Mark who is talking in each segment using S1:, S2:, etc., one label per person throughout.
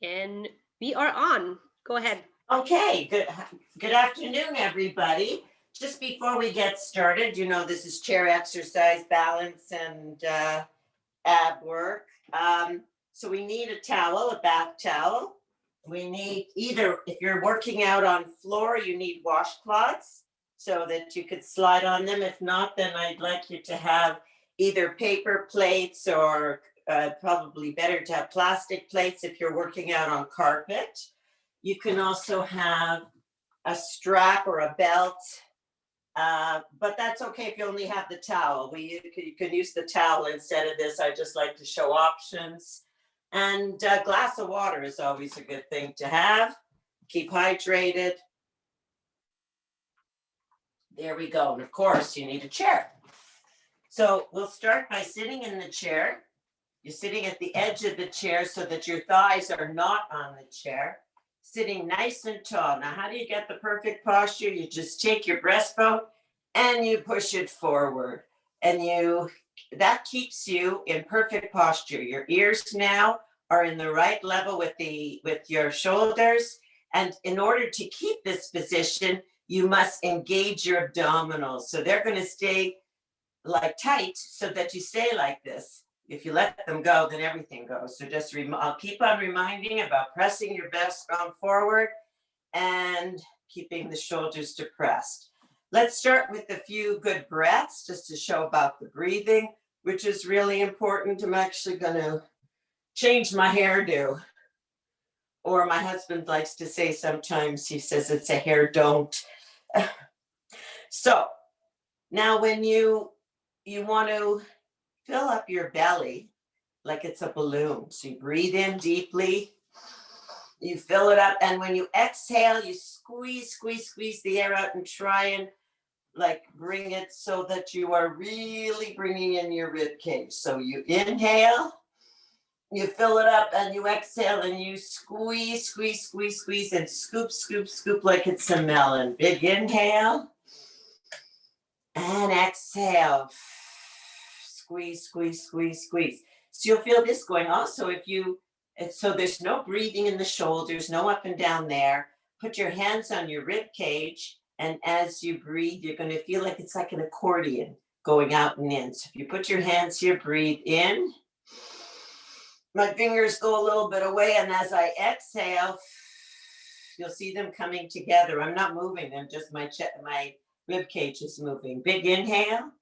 S1: And we are on. Go ahead.
S2: Okay, good afternoon, everybody. Just before we get started, this is chair exercise, balance, and ab work. So we need a towel, a bath towel. We need either, if you're working out on floor, you need washcloths so that you could slide on them. If not, then I'd like you to have either paper plates or probably better to have plastic plates if you're working out on carpet. You can also have a strap or a belt, but that's okay if you only have the towel. You can use the towel instead of this. I just like to show options. And a glass of water is always a good thing to have. Keep hydrated. There we go. And of course, you need a chair. So we'll start by sitting in the chair. You're sitting at the edge of the chair so that your thighs are not on the chair. Sitting nice and tall. Now, how do you get the perfect posture? You just take your breastbone and you push it forward. And that keeps you in perfect posture. Your ears now are in the right level with your shoulders. And in order to keep this position, you must engage your abdominals. So they're going to stay like tight so that you stay like this. If you let them go, then everything goes. So just I'll keep on reminding about pressing your breastbone forward and keeping the shoulders depressed. Let's start with a few good breaths just to show about the breathing, which is really important. I'm actually going to change my hairdo. Or my husband likes to say sometimes, he says it's a hair don't. So now when you want to fill up your belly like it's a balloon. So you breathe in deeply, you fill it up, and when you exhale, you squeeze the air out and try and bring it so that you are really bringing in your rib cage. So you inhale, you fill it up, and you exhale, and you squeeze, and scoop like it's a melon. Big inhale, and exhale. Squeeze. So you'll feel this going also so there's no breathing in the shoulders, no up and down there. Put your hands on your rib cage, and as you breathe, you're going to feel like it's like an accordion going out and in. So if you put your hands here, breathe in. My fingers go a little bit away, and as I exhale, you'll see them coming together. I'm not moving them, just my rib cage is moving. Big inhale.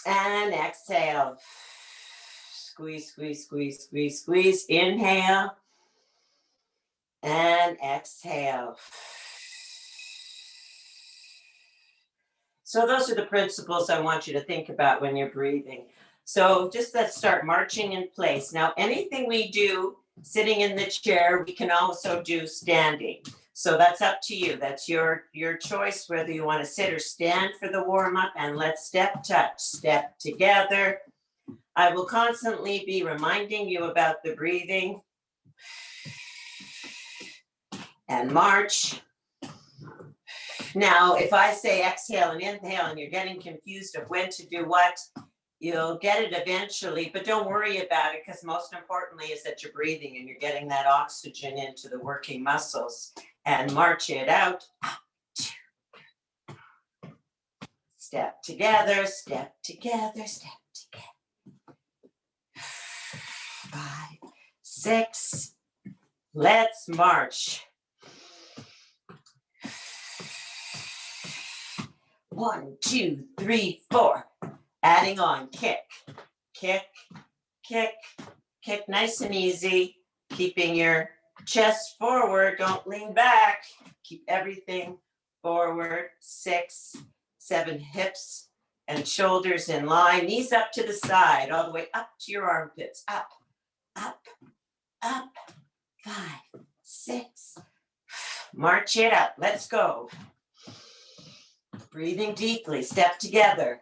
S2: And exhale. Squeeze. Inhale. And exhale. So those are the principles I want you to think about when you're breathing. So just let's start marching in place. Now, anything we do sitting in the chair, we can also do standing. So that's up to you. That's your choice, whether you want to sit or stand for the warm-up. And let's step, touch, step together. I will constantly be reminding you about the breathing. And march. Now, if I say exhale and inhale and you're getting confused of when to do what, you'll get it eventually, but don't worry about it, because most importantly is that you're breathing and you're getting that oxygen into the working muscles. And march it out. Step together. 5, 6. Let's march. 1, 2, 3, 4. Adding on, kick, nice and easy, keeping your chest forward, don't lean back, keep everything forward. 6, 7, hips and shoulders in line, knees up to the side, all the way up to your armpits, up, 5, 6, march it up, let's go. Breathing deeply, step together.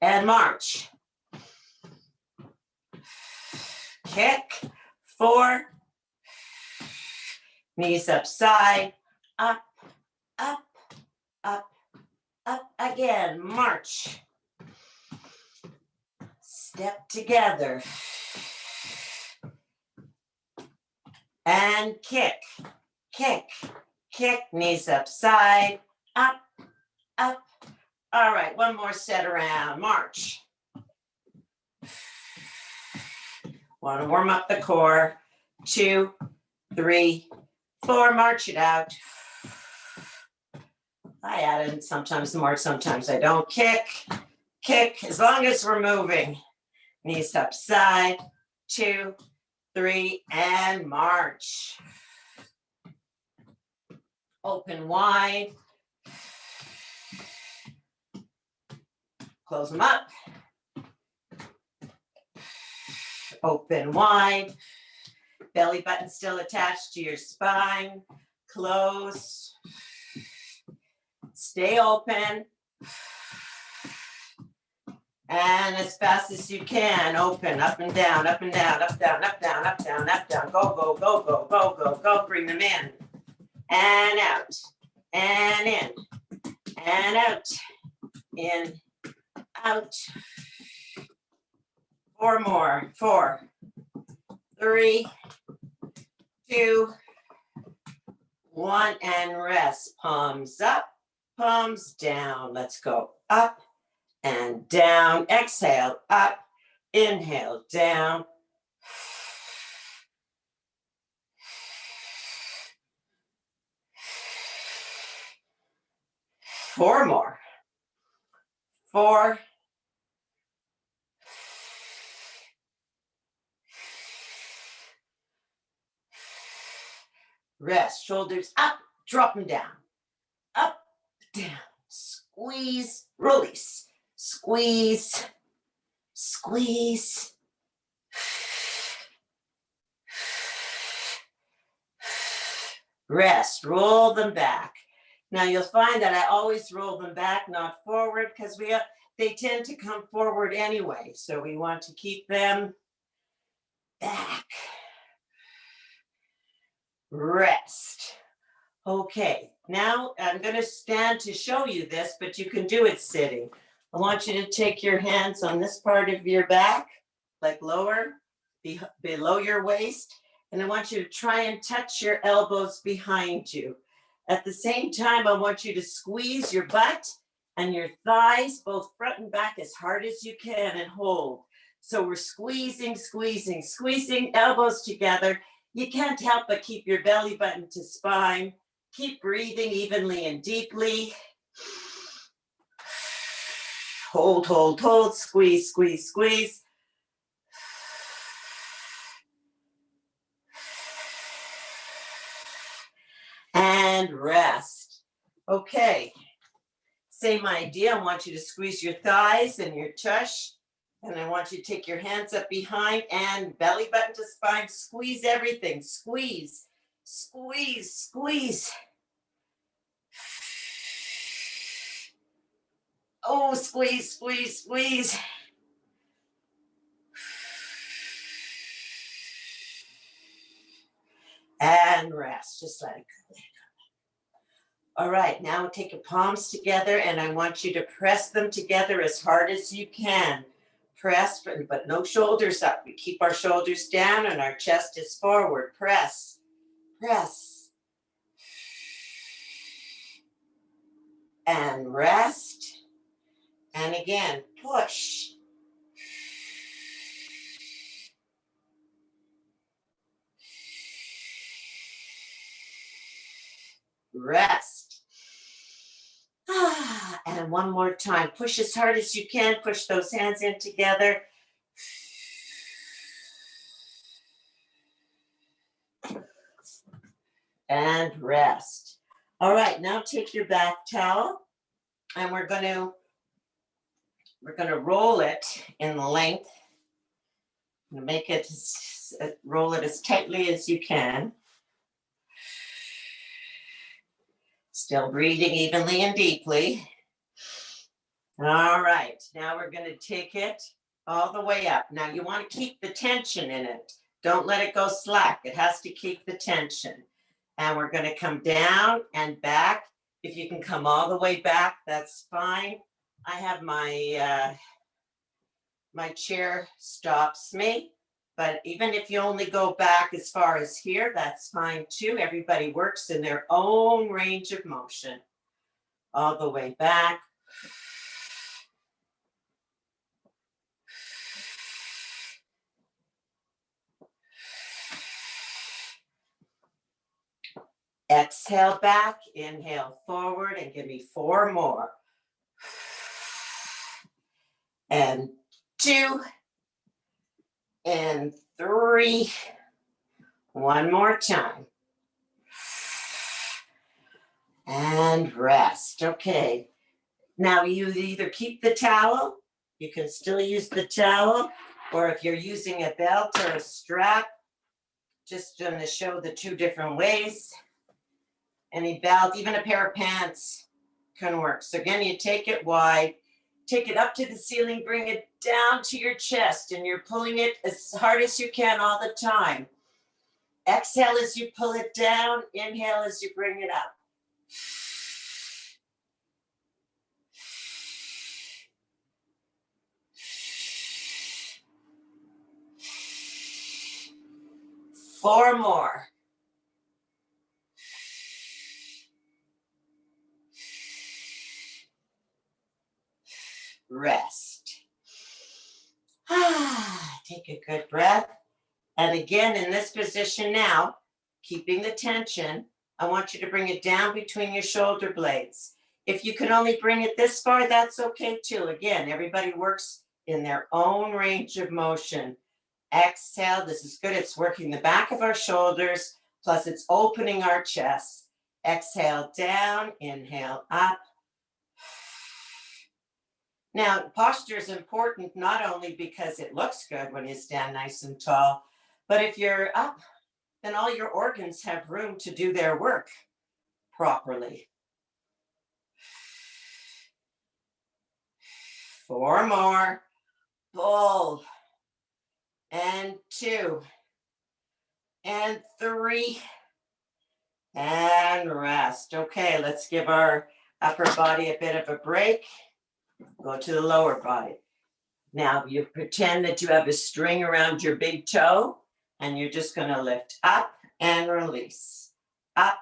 S2: And march. Kick, 4, knees up side, up, again, march. Step together. And kick, kick, kick, knees up, side, up, up. All right, one more set around, march. Want to warm up the core. 2, 3, 4, march it out. I add in sometimes more, sometimes I don't. Kick, kick, as long as we're moving. Knees up, side, 2, 3, and march. Open wide. Close them up. Open wide. Belly button still attached to your spine. Close. Stay open. And as fast as you can, open, up and down, up and down, up, down, up, down, up, down, up, down. Go, go, go, go, go, go, go. Bring them in. And out. And in. And out. In. Out. 4 more. 4, 3, 2, 1, and rest. Palms up, palms down. Let's go up and down. Exhale, up. Inhale, down. Four more. 4, rest, shoulders up, drop them down, up, down, squeeze, release, squeeze, squeeze, rest, roll them back. Now you'll find that I always roll them back, not forward, because they tend to come forward anyway, so we want to keep them back. Rest. Okay, now I'm going to stand to show you this, but you can do it sitting. I want you to take your hands on this part of your back, like lower, below your waist, and I want you to try and touch your elbows behind you. At the same time, I want you to squeeze your butt and your thighs, both front and back, as hard as you can and hold. So we're squeezing, squeezing, squeezing, elbows together. You can't help but keep your belly button to spine. Keep breathing evenly and deeply. Hold, hold, hold, squeeze, squeeze, squeeze. And rest. Okay, same idea. I want you to squeeze your thighs and your tush. And I want you to take your hands up behind and belly button to spine. Squeeze everything. Squeeze, squeeze, squeeze. Oh, squeeze, squeeze, squeeze. And rest. Just let it go. All right, now take your palms together and I want you to press them together as hard as you can. Press, but no shoulders up. We keep our shoulders down and our chest is forward. Press, press. And rest. And again, push. Rest. And one more time. Push as hard as you can. Push those hands in together. And rest. All right, now take your back towel and we're going to roll it in the length. Make it, roll it as tightly as you can. Still breathing evenly and deeply. All right, now we're going to take it all the way up. Now you want to keep the tension in it. Don't let it go slack. It has to keep the tension. And we're going to come down and back. If you can come all the way back, that's fine. I have my my chair stops me. But even if you only go back as far as here, that's fine too. Everybody works in their own range of motion. All the way back. Exhale back, inhale forward, and give me 4 more. And 2, and 3. One more time. And rest. Okay. Now you either keep the towel, you can still use the towel, or if you're using a belt or a strap, just going to show the 2 different ways. Any belt, even a pair of pants can work. So again, you take it wide, take it up to the ceiling, bring it down to your chest, and you're pulling it as hard as you can all the time. Exhale as you pull it down, inhale as you bring it up. Four more. Rest. Take a good breath. And again, in this position now, keeping the tension, I want you to bring it down between your shoulder blades. If you can only bring it this far, that's okay too. Again, everybody works in their own range of motion. Exhale, this is good. It's working the back of our shoulders, plus it's opening our chest. Exhale down, inhale up. Now, posture is important not only because it looks good when you stand nice and tall, but if you're up, then all your organs have room to do their work properly. 4 more. Pull. And 2. And 3. And rest. Okay, let's give our upper body a bit of a break. Go to the lower body. Now you pretend that you have a string around your big toe, and you're just going to lift up and release. Up.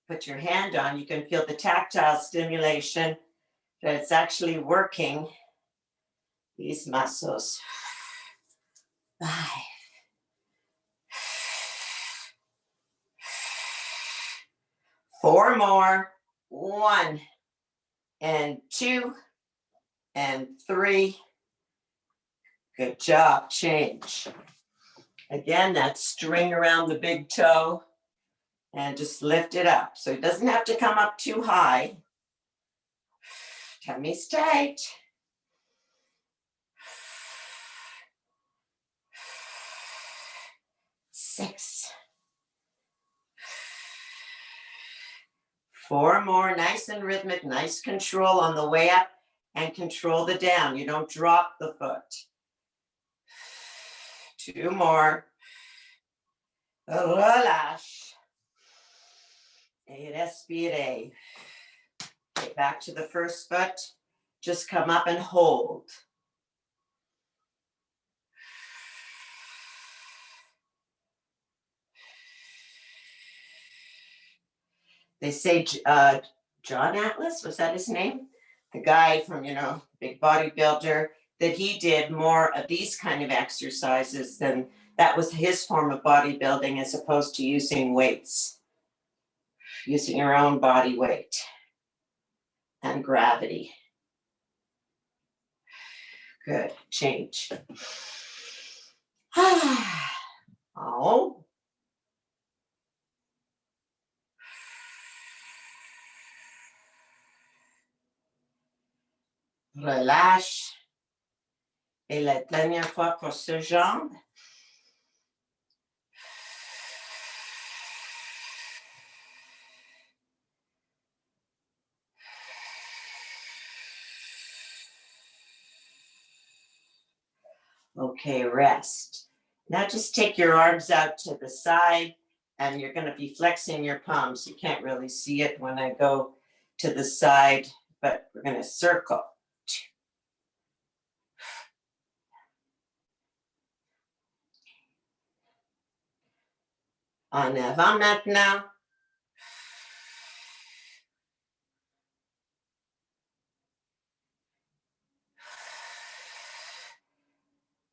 S2: Put your hand on. You can feel the tactile stimulation that it's actually working these muscles. 5. 4 more. 1 and 2 and 3. Good job. Change. Again, that string around the big toe, and just lift it up. So it doesn't have to come up too high. Tummy's tight. 6. 4 more, nice and rhythmic, nice control on the way up, and control the down. You don't drop the foot. 2 more. Relâche. Et respire. Okay, back to the first foot. Just come up and hold. They say John Atlas, was that his name? The guy from, big bodybuilder, that he did more of these kind of exercises than that was his form of bodybuilding as opposed to using weights, using your own body weight and gravity. Good, change. Oh. Relâche. Et la dernière fois pour ce jambe. Okay, rest. Now just take your arms out to the side, and you're going to be flexing your palms. You can't really see it when I go to the side, but we're going to circle. En avant maintenant.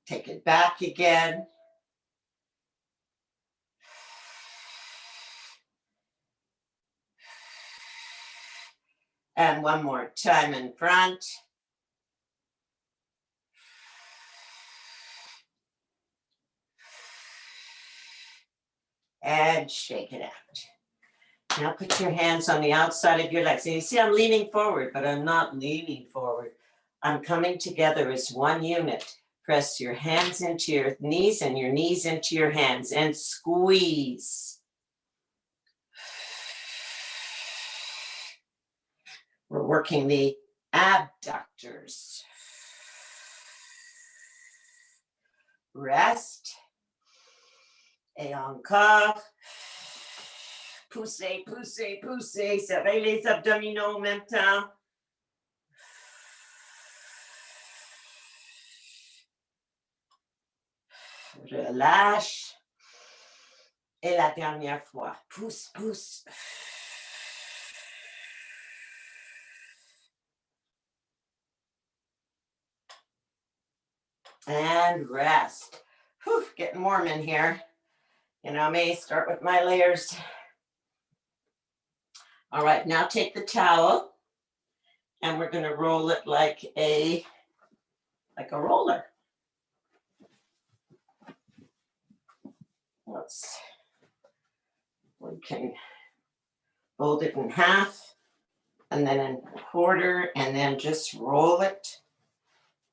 S2: Take it back again. And one more time in front. And shake it out. Now put your hands on the outside of your legs. And you see I'm leaning forward, but I'm not leaning forward. I'm coming together as one unit. Press your hands into your knees and your knees into your hands and squeeze. We're working the abductors. Rest. Et encore. Poussez, poussez, poussez. Serrez les abdominaux en même temps. Relâche. Et la dernière fois. Pousse, pousse. And rest. Whew, getting warm in here. You know me, start with my layers. All right, now take the towel and we're going to roll it like a roller. We can fold it in half and then in a quarter and then just roll it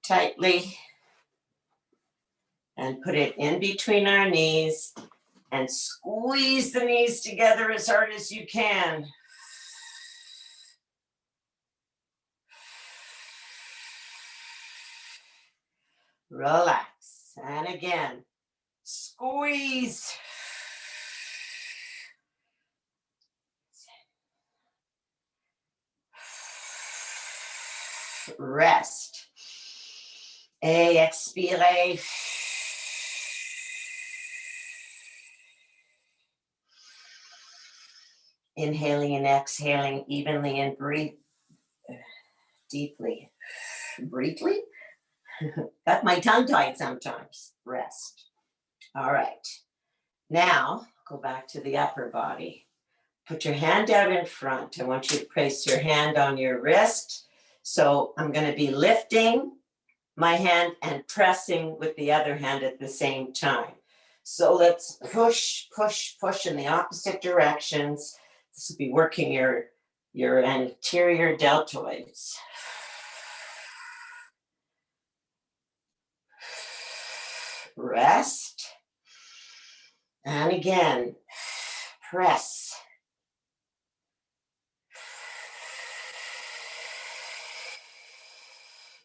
S2: tightly and put it in between our knees and squeeze the knees together as hard as you can. Relax. And again, squeeze. Rest. Et expirez. Inhaling and exhaling evenly and breathe deeply. Briefly? Got my tongue tied sometimes. Rest. All right. Now, go back to the upper body. Put your hand out in front. I want you to place your hand on your wrist. So I'm going to be lifting my hand and pressing with the other hand at the same time. So let's push, push, push in the opposite directions. This will be working your anterior deltoids. Rest. And again, press.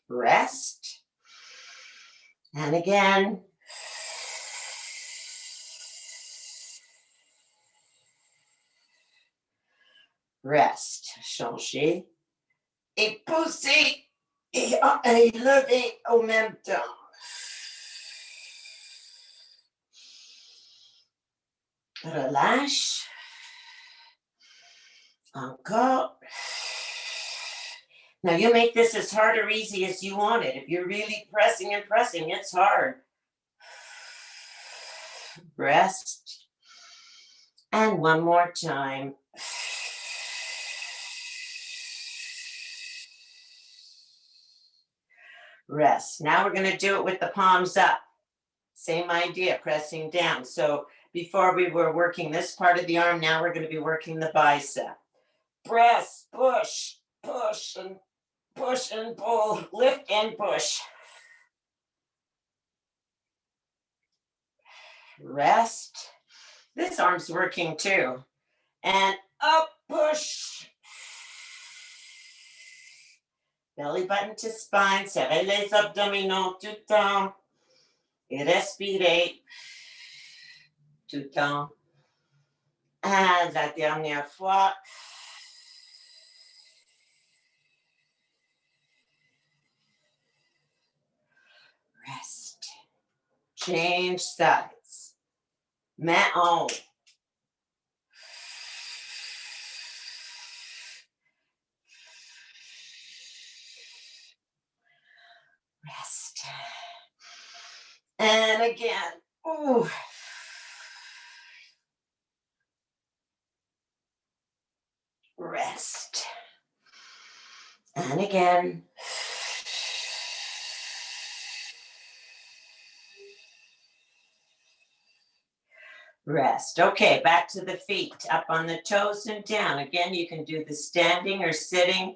S2: Rest. And again. Rest. Changer. Et pousser. Et lever au même temps. Relâche. Encore. Now you make this as hard or easy as you want it. If you're really pressing and pressing, it's hard. Rest. And one more time. Rest. Now we're going to do it with the palms up. Same idea, pressing down. So before we were working this part of the arm, now we're going to be working the bicep. Press, push, push, and push and pull, lift and push. Rest. This arm's working too. And up, push. Belly button to spine. Serrez les abdominaux tout le temps. Et respirez tout le temps. And la dernière fois. Rest. Change sides. Main en haut. again. Ooh. Rest. And again. Rest. Okay, back to the feet, up on the toes and down. Again, you can do the standing or sitting,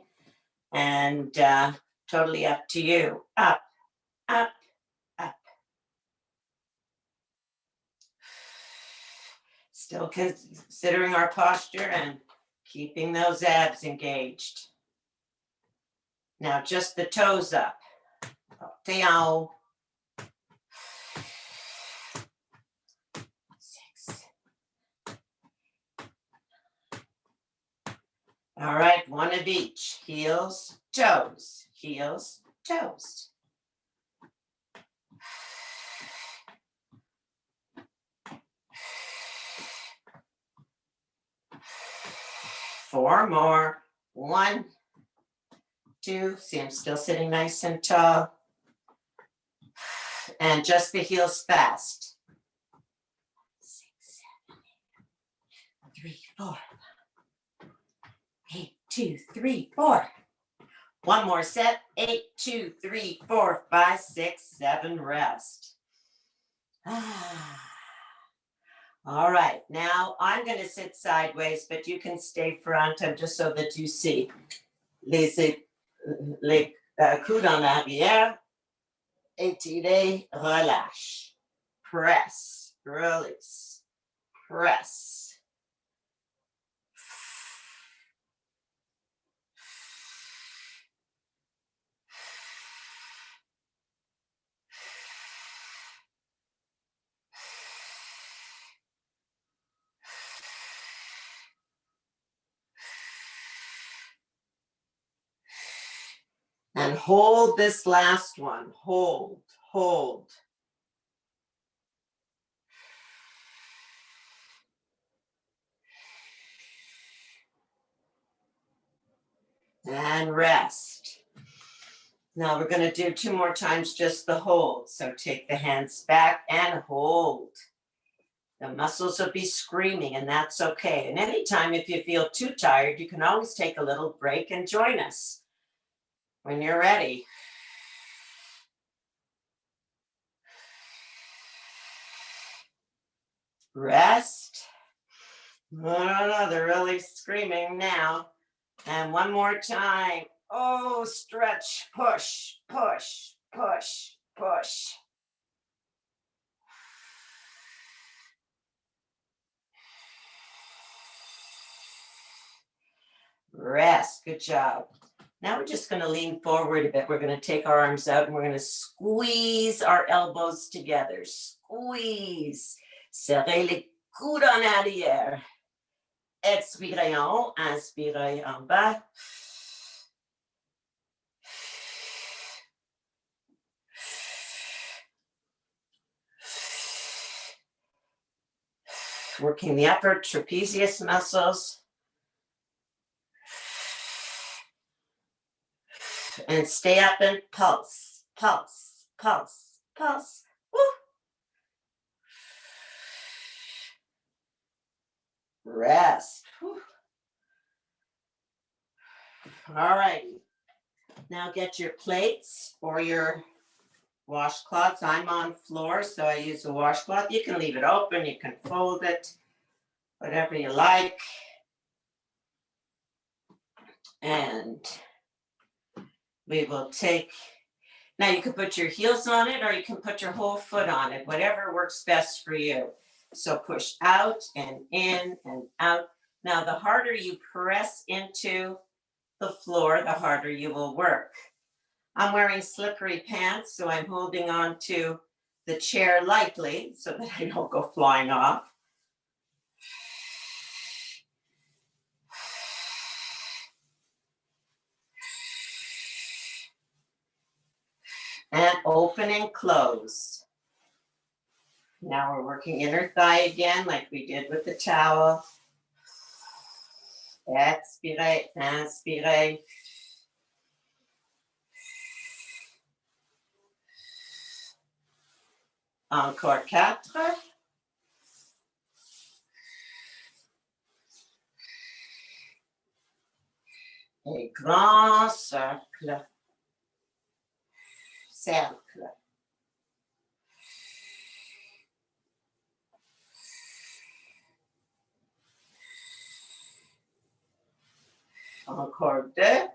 S2: and totally up to you. Up, up, up. Still considering our posture and keeping those abs engaged. Now just the toes up. Down. 6. All right, one of each. Heels, toes, heels, toes. 4 more. 1, 2. See, I'm still sitting nice and tall. And just the heels fast. 6, 7, 8, 3, 4. 8, 2, 3, 4. One more set. 8, 2, 3, 4, 5, 6, 7. Rest. All right. Now I'm going to sit sideways, but you can stay front, just so that you see. Les coudes en arrière. Étirez, relâche. Press, release, press. And hold this last one. Hold, hold. And rest. Now we're going to do 2 more times just the hold. So take the hands back and hold. The muscles will be screaming, and that's okay. And anytime if you feel too tired, you can always take a little break and join us when you're ready. Rest. Oh, they're really screaming now. And one more time. Oh, stretch, push, push, push, push. Rest. Good job. Now we're just going to lean forward a bit. We're going to take our arms out and we're going to squeeze our elbows together. Squeeze. Serrez les coudes en arrière. Expirez en haut. Inspirez en bas. Working the upper trapezius muscles. And stay up and pulse, pulse, pulse, pulse. Woo. Rest. Woo. All righty. Now get your plates or your washcloths. I'm on floor, so I use a washcloth. You can leave it open. You can fold it, whatever you like. And we will take, now you can put your heels on it or you can put your whole foot on it, whatever works best for you. So push out and in and out. Now the harder you press into the floor, the harder you will work. I'm wearing slippery pants, so I'm holding on to the chair lightly so that I don't go flying off. And open and close. Now we're working inner thigh again, like we did with the towel. Expirez, inspirez. Encore 4. Et grand cercle. Cercle. Encore 2.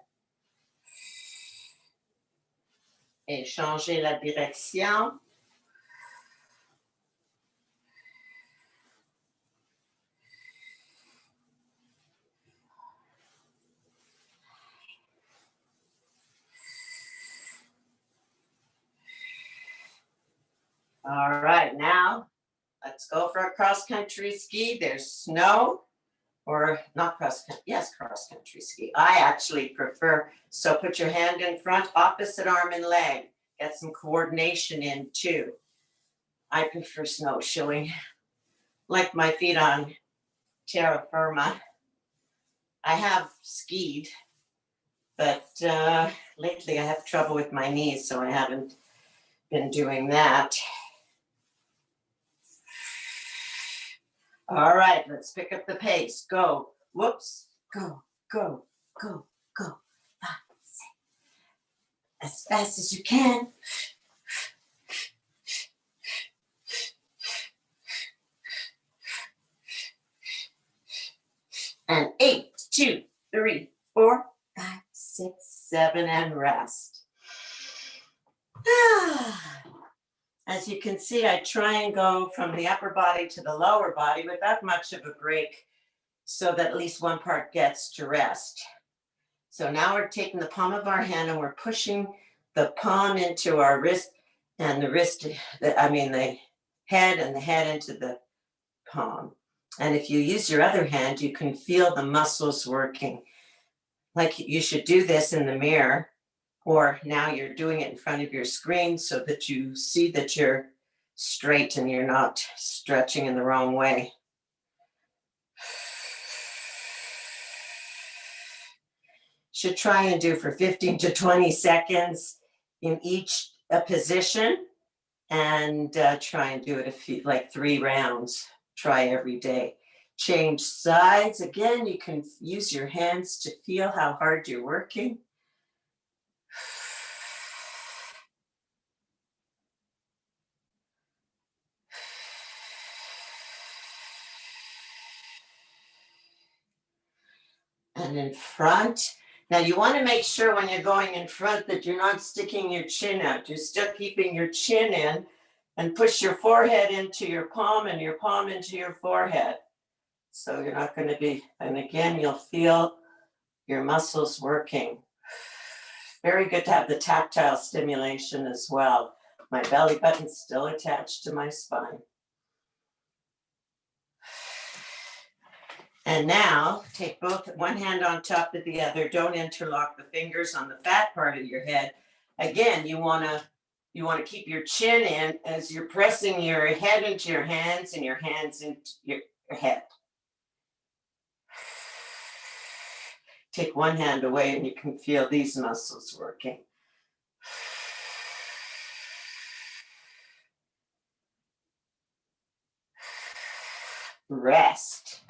S2: Et changer la direction. All right, now let's go for a cross-country ski. There's snow, or not cross-country, yes, cross-country ski. I actually prefer, so put your hand in front, opposite arm and leg. Get some coordination in too. I prefer snowshoeing. Like my feet on terra firma. I have skied, but lately I have trouble with my knees, so I haven't been doing that. All right, let's pick up the pace. Go. Whoops. Go, go, go, go. 5, 6. As fast as you can. And 8, 2, 3, 4, 5, 6, 7, and rest. As you can see, I try and go from the upper body to the lower body without much of a break, so that at least one part gets to rest. So now we're taking the palm of our hand and we're pushing the palm into our wrist, and the wrist, the head, and the head into the palm. And if you use your other hand, you can feel the muscles working. Like you should do this in the mirror, or now you're doing it in front of your screen so that you see that you're straight and you're not stretching in the wrong way. Should try and do for 15 to 20 seconds in each position, and try and do it like 3 rounds. Try every day. Change sides. Again, you can use your hands to feel how hard you're working. And in front. Now you want to make sure when you're going in front that you're not sticking your chin out. You're still keeping your chin in, and push your forehead into your palm and your palm into your forehead. So you're not going to be, and again, you'll feel your muscles working. Very good to have the tactile stimulation as well. My belly button's still attached to my spine. And now take one hand on top of the other. Don't interlock the fingers on the fat part of your head. Again, you want to keep your chin in as you're pressing your head into your hands and your hands into your head. Take one hand away and you can feel these muscles working. Rest.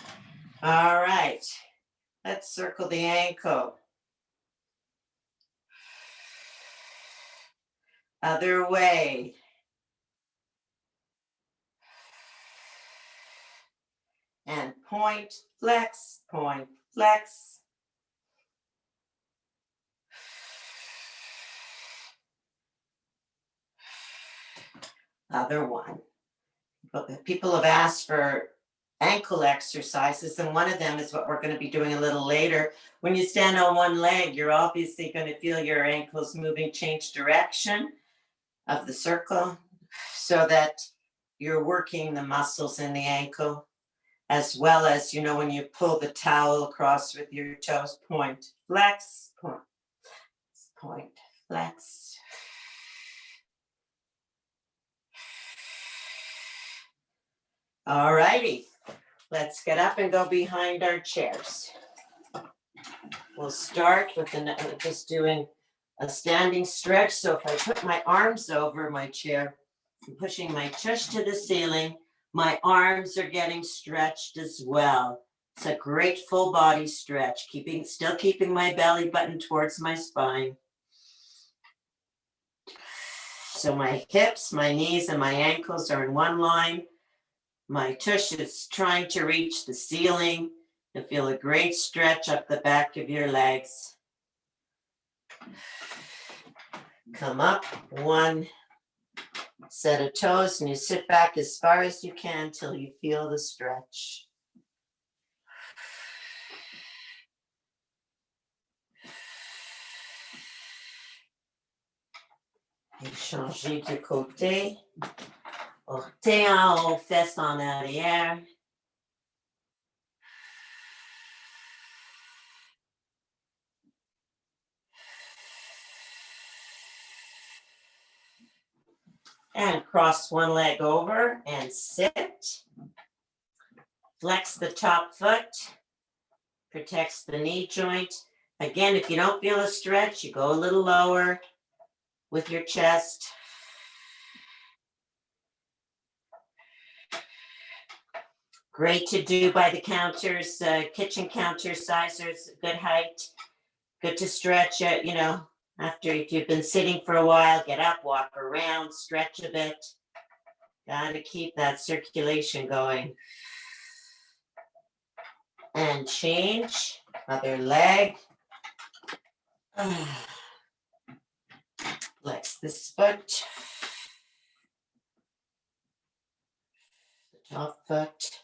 S2: All right, let's circle the ankle. Other way. And point, flex, point, flex. Other one. People have asked for ankle exercises, and one of them is what we're going to be doing a little later. When you stand on one leg, you're obviously going to feel your ankles moving, change direction of the circle, so that you're working the muscles in the ankle, as well as, when you pull the towel across with your toes, point, flex, point, point, flex. All righty, let's get up and go behind our chairs. We'll start with just doing a standing stretch. So if I put my arms over my chair, I'm pushing my tush to the ceiling. My arms are getting stretched as well. It's a great full body stretch, still keeping my belly button towards my spine. So my hips, my knees, and my ankles are in one line. My tush is trying to reach the ceiling. You feel a great stretch up the back of your legs. Come up one set of toes and you sit back as far as you can till you feel the stretch. Et changer de côté. Orteil en haut, fesses en arrière. And cross one leg over and sit. Flex the top foot. Protects the knee joint. Again, if you don't feel a stretch, you go a little lower with your chest. Great to do by the counters, kitchen counter sizers, good height. Good to stretch it, after if you've been sitting for a while, get up, walk around, stretch a bit. Got to keep that circulation going. And change, other leg. Flex this foot. The top foot.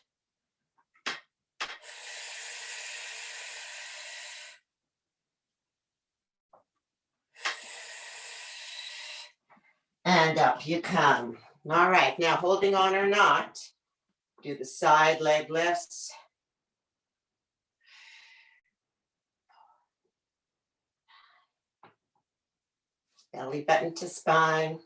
S2: And up you come. All right, now holding on or not, do the side leg lifts. Belly button to spine.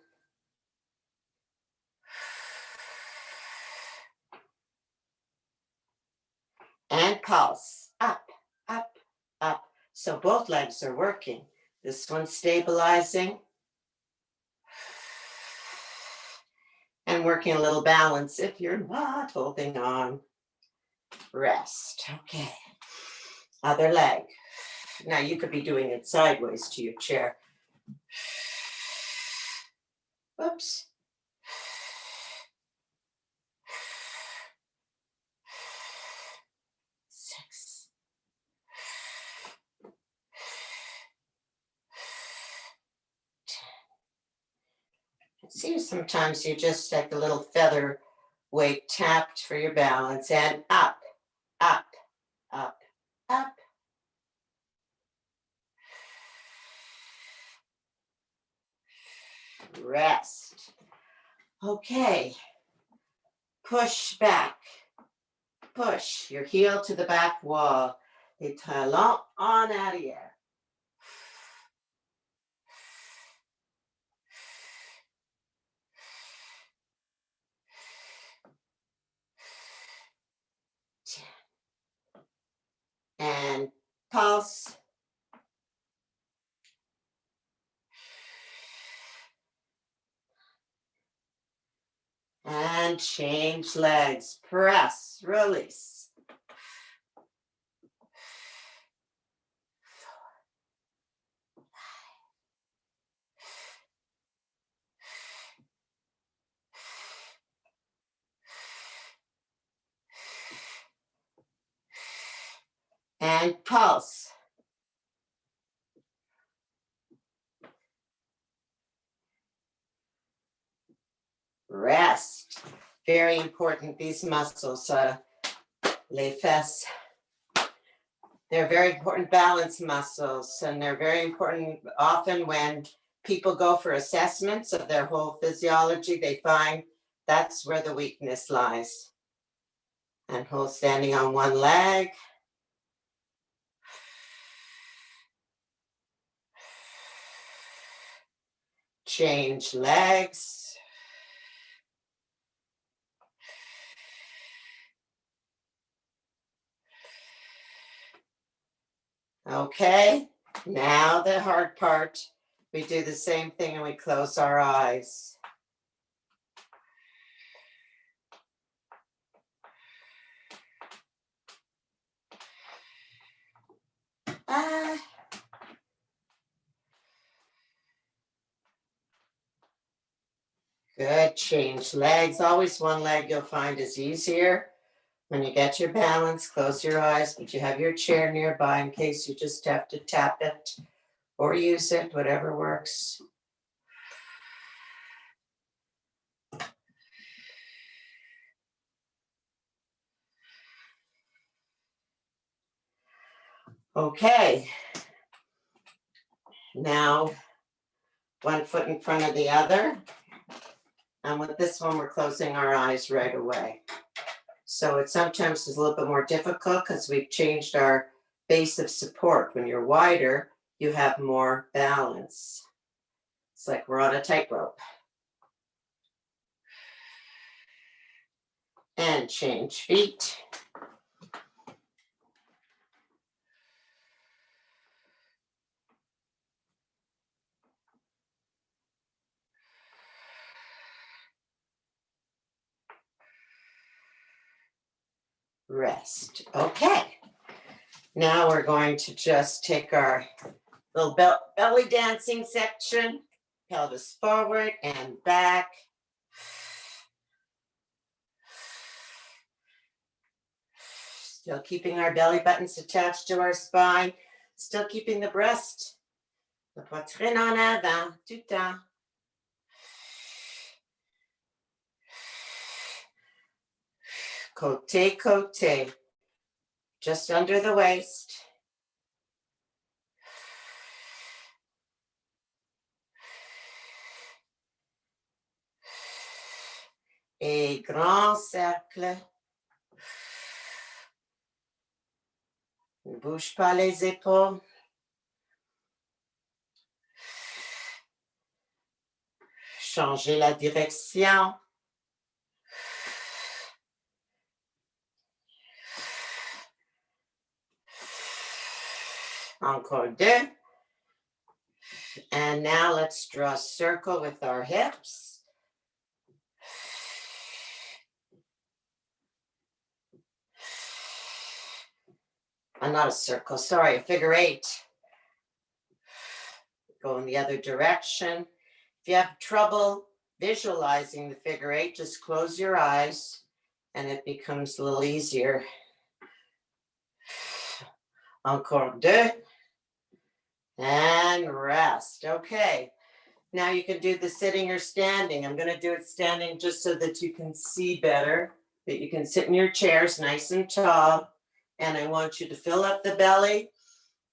S2: And pulse, up, up, up. So both legs are working. This one's stabilizing. And working a little balance if you're not holding on. Rest, okay. Other leg. Now you could be doing it sideways to your chair. Whoops. Six. See, sometimes you just take a little feather weight tapped for your balance and up, up, up, up. Rest. Okay. Push back. Push your heel to the back wall. Les talons en arrière. And pulse. And change legs. Press, release. And pulse. Rest. Very important, these muscles, les fesses. They're very important balance muscles, and they're very important often when people go for assessments of their whole physiology, they find that's where the weakness lies. And hold standing on one leg. Change legs. Okay, now the hard part. We do the same thing and we close our eyes. Good. Change legs. Always one leg you'll find is easier. When you get your balance, close your eyes, but you have your chair nearby in case you just have to tap it or use it, whatever works. Okay. Now, one foot in front of the other. And with this one, we're closing our eyes right away. So it sometimes is a little bit more difficult because we've changed our base of support. When you're wider, you have more balance. It's like we're on a tightrope. And change feet. Rest. Okay. Now we're going to just take our little belly dancing section, pelvis forward and back. Still keeping our belly buttons attached to our spine, still keeping the breast, la poitrine en avant, tout temps. Côté, côté, just under the waist. Et grand cercle. Ne bouge pas les épaules. Changez la direction. Encore deux. And now let's draw a circle with our hips. Not a circle, sorry, a figure eight. Go in the other direction. If you have trouble visualizing the figure eight, just close your eyes and it becomes a little easier. Encore deux. And rest. Okay. Now you can do the sitting or standing. I'm going to do it standing just so that you can see better, that you can sit in your chairs nice and tall. And I want you to fill up the belly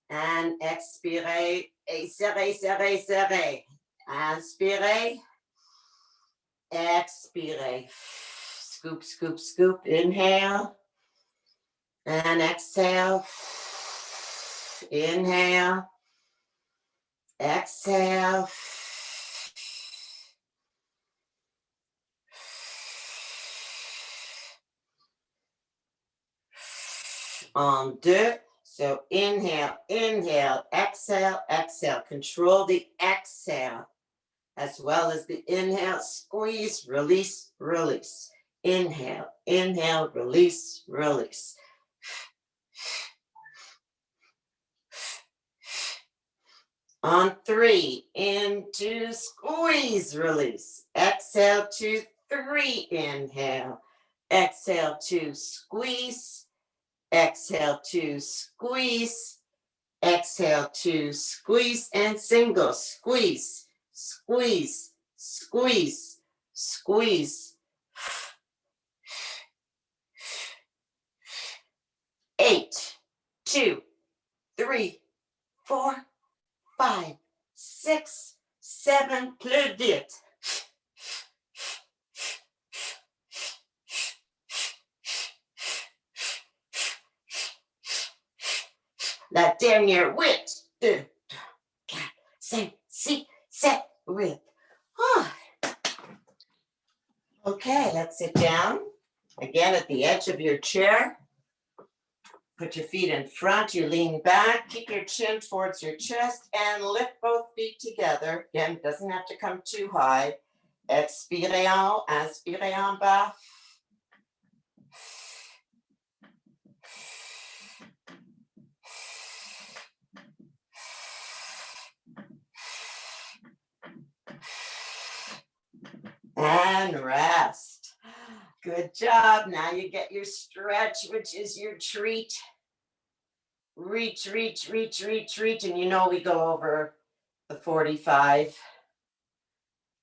S2: and expire. Et serrez, serrez, serrez. Inspirez. Expire. Scoop, scoop, scoop. Inhale. And exhale. Inhale. Exhale. En deux. So inhale, inhale, exhale, exhale. Control the exhale as well as the inhale. Squeeze, release, release. Inhale, inhale, release, release. On three, into squeeze, release. Exhale, 2, 3, inhale. Exhale, 2, squeeze. Exhale, 2, squeeze. Exhale, 2, squeeze, and single. Squeeze, squeeze, squeeze, squeeze. 8, 2, 3, 4, 5, 6, 7, plus vite. La dernière, 8, 2, 4, 5, 6, 7, 8. Okay, let's sit down. Again, at the edge of your chair. Put your feet in front, you lean back, keep your chin towards your chest, and lift both feet together. Again, it doesn't have to come too high. Expirez en haut, inspirez en bas. And rest. Good job. Now you get your stretch, which is your treat. Reach, reach, reach, reach, reach. And you know we go over the 45.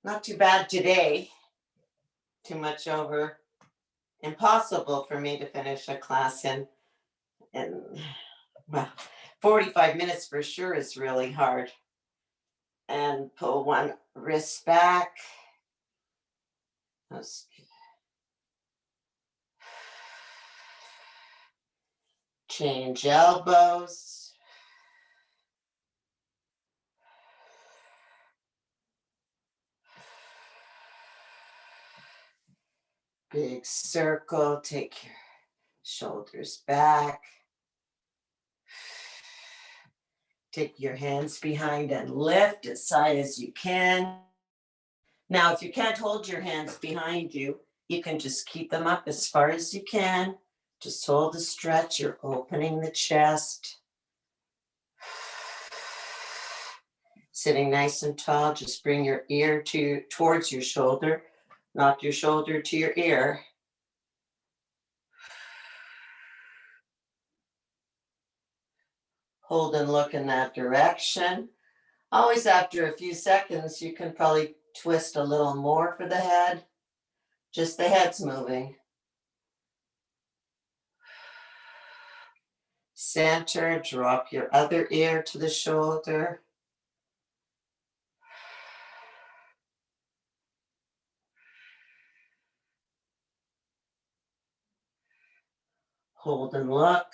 S2: Not too bad today. Too much over. Impossible for me to finish a class in well, 45 minutes for sure is really hard. And pull one wrist back. Change elbows. Big circle. Take your shoulders back. Take your hands behind and lift as high as you can. Now, if you can't hold your hands behind you, you can just keep them up as far as you can. Just hold the stretch. You're opening the chest. Sitting nice and tall, just bring your ear towards your shoulder, not your shoulder to your ear. Hold and look in that direction. Always after a few seconds, you can probably twist a little more for the head. Just the head's moving. Center, drop your other ear to the shoulder. Hold and look.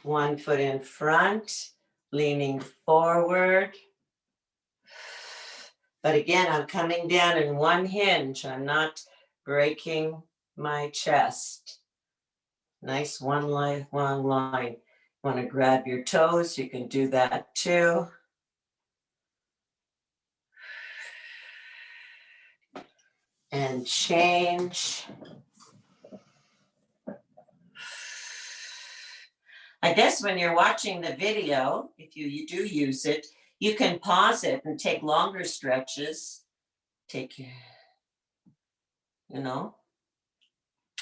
S2: One foot in front, leaning forward. But again, I'm coming down in one hinge. I'm not breaking my chest. Nice one line, long line. Want to grab your toes, you can do that too. And change. I guess when you're watching the video, if you do use it, you can pause it and take longer stretches. Take your,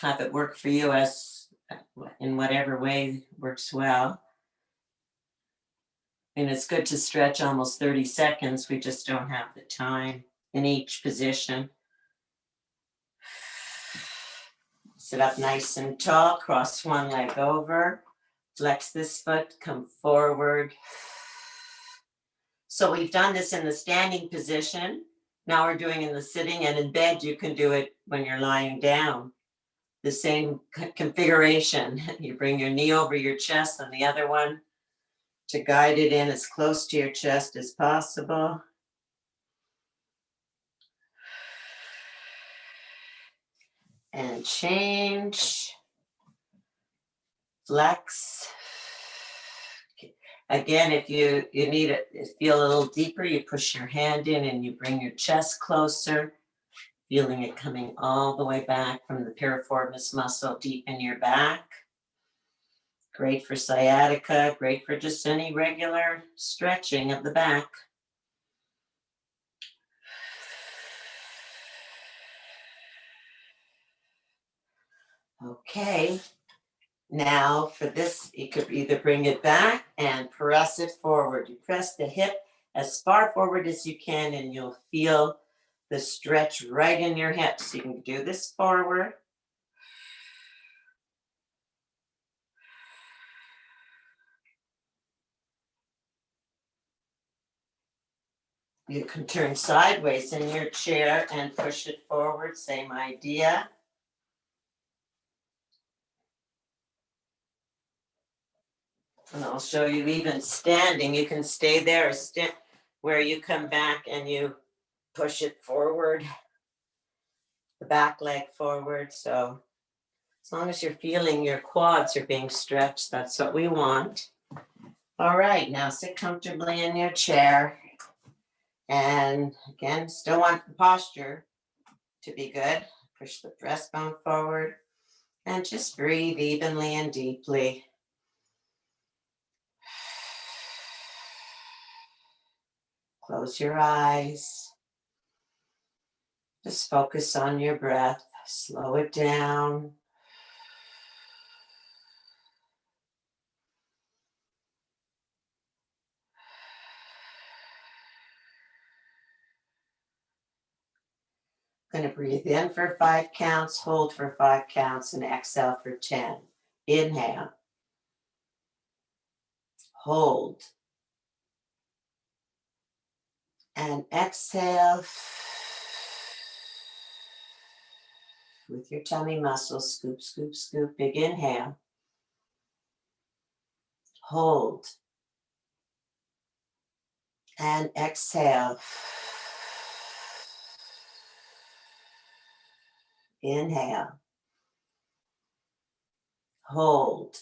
S2: have it work for you as in whatever way works well. And it's good to stretch almost 30 seconds. We just don't have the time in each position. Sit up nice and tall, cross one leg over, flex this foot, come forward. So we've done this in the standing position. Now we're doing in the sitting, and in bed, you can do it when you're lying down. The same configuration. You bring your knee over your chest and the other one to guide it in as close to your chest as possible. And change. Flex. Again, if you need it, feel a little deeper, you push your hand in and you bring your chest closer, feeling it coming all the way back from the piriformis muscle deep in your back. Great for sciatica, great for just any regular stretching of the back. Okay, now for this, you could either bring it back and press it forward. You press the hip as far forward as you can and you'll feel the stretch right in your hips. You can do this forward. You can turn sideways in your chair and push it forward, same idea. And I'll show you even standing. You can stay there where you come back and you push it forward, the back leg forward. So as long as you're feeling your quads are being stretched, that's what we want. All right, now sit comfortably in your chair. And again, still want the posture to be good. Push the breastbone forward And just breathe evenly and deeply. Close your eyes. Just focus on your breath. Slow it down. Going to breathe in for 5 counts, hold for 5 counts, and exhale for 10. Inhale. Hold. And exhale. With your tummy muscles, scoop, scoop, scoop. Big inhale. Hold. And exhale. Inhale. Hold.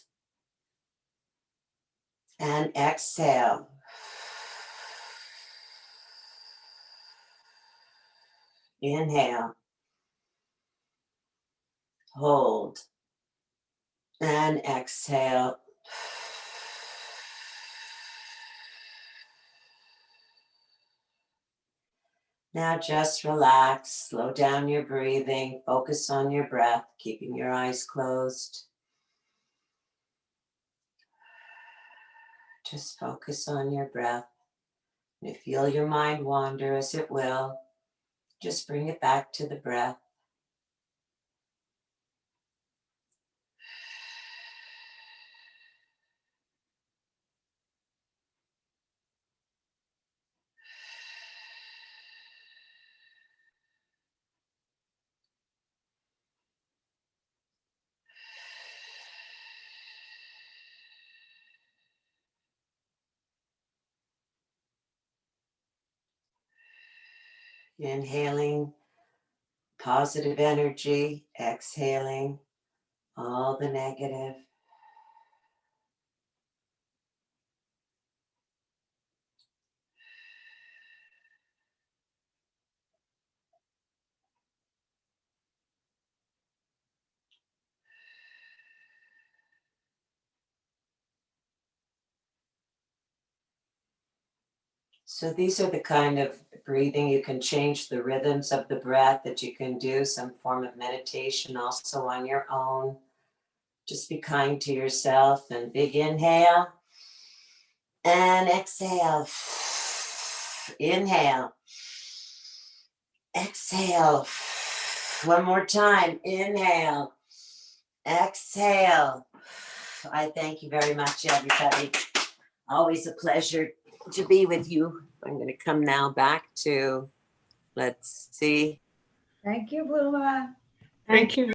S2: And exhale. Inhale. Hold. And exhale. Now just relax, slow down your breathing, focus on your breath, keeping your eyes closed. Just focus on your breath. And feel your mind wander as it will. Just bring it back to the breath. Inhaling positive energy, exhaling all the negative. So these are the kind of breathing, you can change the rhythms of the breath, that you can do some form of meditation also on your own. Just be kind to yourself, and big inhale and exhale. Inhale. Exhale. One more time. Inhale. Exhale. I thank you very much, everybody. Always a pleasure to be with you. I'm going to come now back to, let's see.
S3: Thank you, Bluma.
S4: Thank you.